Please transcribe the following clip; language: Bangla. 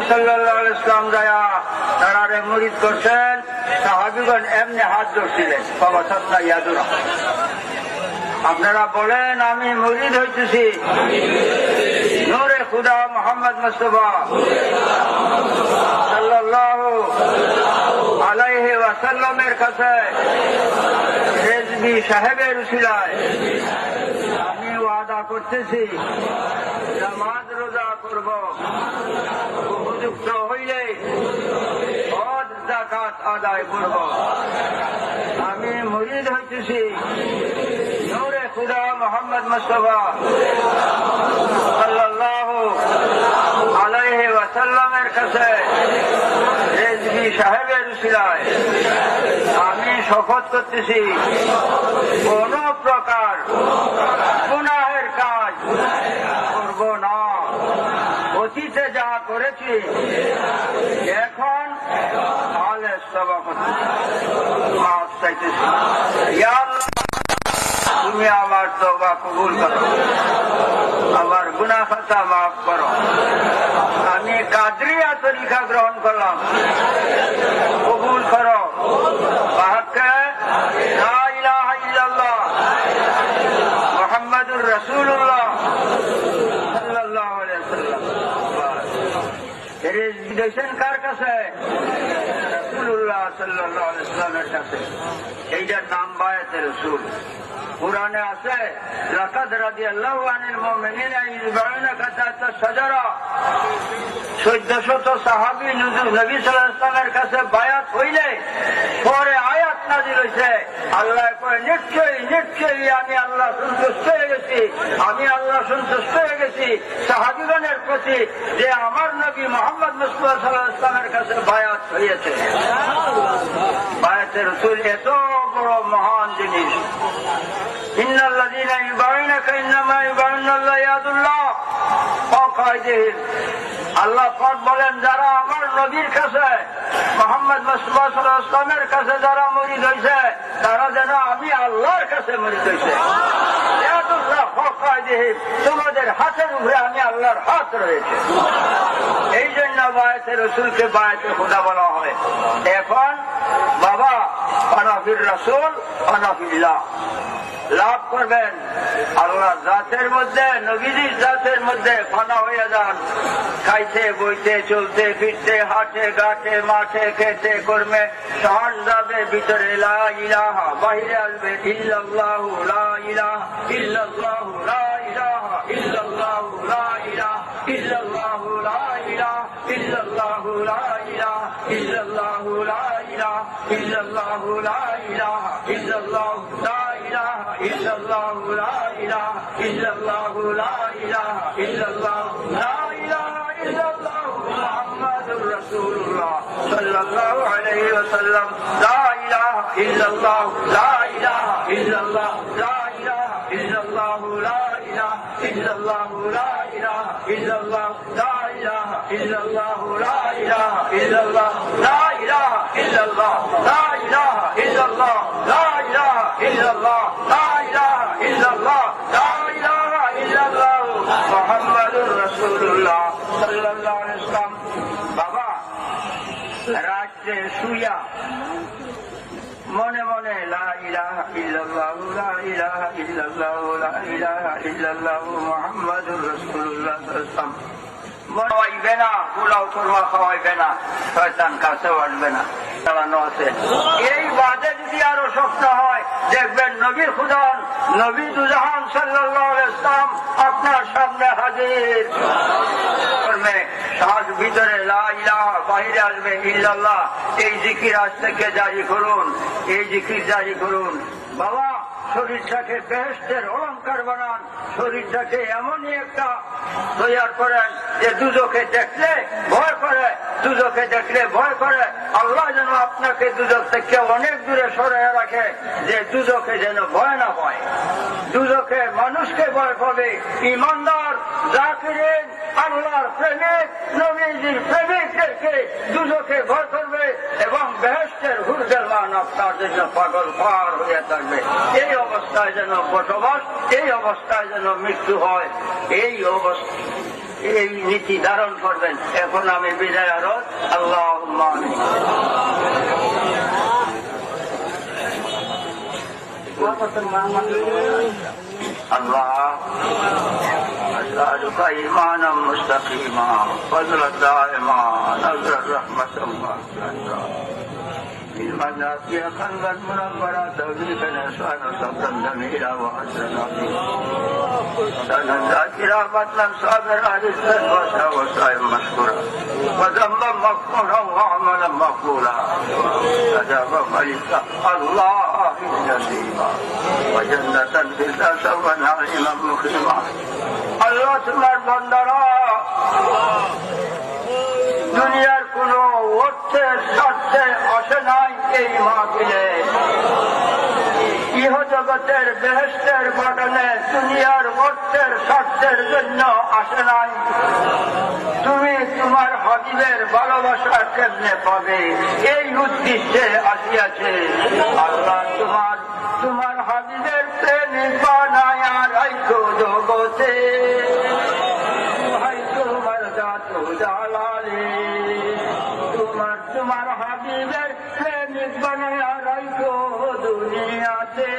সাল্লাল্লাহু আলাইহি ওয়াসাল্লাম যায়া তারারে মুরিদ করছেন, সাহাবীগণ এমনি হাত ধরছিলেন, বাবা সাত্তা ইয়াদুরা। আপনারা বলেন আমি মুরিদ হইতেছি নূরে খুদা মুহাম্মদ মুস্তাফা সাল্লাল্লাহু আলাইহি ওয়াসাল্লামের কাছে রেজবি সাহেবের উসিলায় আমি ওয়াদা করতেছি নামাজ রোজা করব, উপযুক্ত হইলে হজ যাকাত আদায় করব। আমি মুরিদ হইতেছি নূরে খুদা মুহাম্মদ মুস্তাফা সাল্লাল্লাহু আলাইহি ওয়াসাল্লামের কাছে রেজবি সাহেবের উসিলায় আমি শপথ করতেছি কোন প্রকার গুনাহের কাজ করব না। অতীতে যা করেছি এখন খালেস তওবা করতেছি, মাফ চাইতেছি। ইয়া আল্লাহ, তুমি আমার তওবা কবুল করো, আমার গুনাহ খাতা মাফ করো। আমি কাদরিয়া তরিকা গ্রহণ করলাম, কবুল করো। বাহাক্কে লা ইলাহা ইল্লাল্লাহ মুহাম্মাদুর রাসূলুল্লাহ সাল্লাল্লাহু আলাইহি ওয়াসাল্লাম। রেজিস্ট্রেশন কার কাছে? রাসূলুল্লাহ সাল্লাল্লাহু আলাইহি ওয়াসাল্লামের কাছে। এইটার নাম বায়াতে রাসূল। কুরআনে আছে লাকাদ রাদিয়াল্লাহু আনিল মুমিনিনা ইযবাউনাকা তাহতা শাজারা। 1400 সাহাবী নবী সাল্লাল্লাহু আলাইহি ওয়াসাল্লামের কাছে বায়াত হইলে পরে আয়াত নাযিল হইছে, আল্লাহ কয় নিশ্চয়ই নিশ্চয়ই আমি আল্লাহ সন্তুষ্ট হয়ে গেছি, আমি আল্লাহ সন্তুষ্ট হয়ে গেছি সাহাবীগণের প্রতি যে আমার নবী মুহাম্মদ মুস্তাফা সাল্লাল্লাহু আলাইহি ওয়াসাল্লামের কাছে বায়াত হয়েছে। বায়াতে রাসূল এত বড় মহান জিনিস। ইন্নাল্লাযীনা ইউবাইউনাকা ইন্নামা ইউবাইউনাল্লাহু ইয়াদুল্লাহ ফাওকা আইদিহিম। আল্লাহ পাক বলেন যারা আমার নবীর কাছে মুহাম্মদ মুস্তাফা সাল্লাল্লাহু আলাইহি ওয়াসাল্লামের কাছে যারা মুরিদ হইছে তারা যেন আমি আল্লাহর কাছে মুরিদ হইছে। ইয়াদুল্লাহ ফাওকা আইদিহিম, তোমাদের হাতের উপরে আমি আল্লাহর হাত রয়েছে। এই জন্য বায়াতে রাসূলকে বায়াতে খোদা বলা হয়। এখন বাবা আনা ফির রাসূল আনা ফিল্লাহ লাভ করবেন আল্লাহ জাতের মধ্যে, নবীজির জাতের মধ্যে ফানা হয়ে যান। খাইতে বইতে চলতে ফিরতে হাটে ঘাটে মাঠে খেতে কর্মে শ্বাস যাবে ভিতরে লা ইলাহা, বাহিরে আসবে ইল্লাল্লাহু লা ইলাহা ইল্লাল্লাহু লা ইলাহা ইল্লাল্লাহু লা ইলাহা ইল্লাল্লাহু লা ইলাহা ইল্লাল্লাহু লা ইলাহা ইল্লাল্লাহু লা ইলাহা ইল্লাল্লাহু লা ইলাহা ইল্লাল্লাহু লা ইলাহা ইল্লাল্লাহু লা ইলাহা ইল্লাল্লাহু লা ইলাহা ইল্লাল্লাহু লা ইলাহা ইল্লাল্লাহু মুহাম্মাদুর রাসূলুল্লাহ সাল্লাল্লাহু আলাইহি ওয়াসাল্লাম। লা ইলাহা ইল্লাল্লাহু লা ইলাহা ইল্লাল্লাহু লা ইলাহা ইল্লাল্লাহু লা ইলাহা ইল্লাল্লাহু লা ইলাহা ইল্লাল্লাহু লা ইলাহা ইল্লাল্লাহু লা ইলাহা ইল্লাল্লাহু লা ইলাহা ইল্লাল্লাহ লা ইলাহা ইল্লাল্লাহ লা ইলাহা ইল্লাল্লাহ লা ইলাহা ইল্লাল্লাহ লা ইলাহা ইল্লাল্লাহ মুহাম্মাদুর রাসূলুল্লাহ সাল্লাল্লাহু আলাইহি ওয়াসাল্লাম। বাবা রাত্রে শুয়া মনে মনে লা ইলাহা ইল্লাল্লাহু লা ইলাহা ইল্লাল্লাহু লা ইলাহা ইল্লাল্লাহু মুহাম্মাদুর রাসূলুল্লাহ সাল্লাল্লাহু আলাইহি ওয়াসাল্লাম খাওয়াইবে না, পোলাও কোরমা খাওয়াইবে না, শয়তান কাছেও আসবে না, চালানো আছে। এই বাদে যদি আরো স্বপ্ন হয় দেখবেন নবীর খুদান নবী দুজাহান সাল্লাল্লাহু আলাইহি ওয়াসাল্লাম আপনার সামনে হাজির। শ্বাস ভিতরে লা ইলাহা, বাহিরে আসবে ইল্লাল্লাহ। এই জিকির আজ থেকে জারি করুন, এই জিকির জারি করুন। বাবা শরীরটাকে বেহেশতের অলঙ্কার বানান, শরীরটাকে এমনই একটা তৈরি করেন যে দুজকে দেখলে ভয় করে, দুজকে দেখলে ভয় করে। আল্লাহ যেন আপনাকে দুজক থেকে অনেক দূরে সরিয়ে রাখে, যে দুজকে যেন ভয় না পায়। দুজকে মানুষকে ভয় পাবে, ইমানদার জাকিরিন আল্লাহর প্রেমিক নবীজির প্রেমিকদেরকে দুজকে ভয় করবে এবং বেহেশতের হুরজামান আপনার জন্য পাগল পার হয়ে থাকবে। এই অবস্থায় যেন বসবাস, এই অবস্থায় যেন মৃত্যু হয়। এই নীতি ধারণ করবেন। এখন আমি বিদায় আরত। আল্লাহুম্মা আমিন। الله أسألك إيمانا مستقيما فضلا دائما نزل رحمة الله علما نافعا قلبا منورا توفيقا إحسانا صبرا جميلا وحسنا سنا ذاكرا بطنا صابرا رزقا واسعا وسعيا مشكورا وذنبا مغفورا وعملا مقبولا أجابا ملكا الله نصيبا وجنة فردوس ونعيما مقيما আল্লাহ তোমার বান্দারা দুনিয়ার কোন অর্থের স্বার্থে আসে নাই এই মাহফিলে, ইহ জগতের বেহেশতের বাগানে দুনিয়ার অর্থের স্বার্থের জন্য আসে নাই। তুমি তোমার হাবিবের ভালোবাসা কেমনে পাবে এই উদ্দেশ্যে আসিয়াছে। আল্লাহ তোমার হাবিবের প্রেমিক বানায়া রাইখো জগতে, তোমার জাতু জালালে তোমার হাবিবের প্রেমিক বানায়া রাইখো দুনিয়াতে।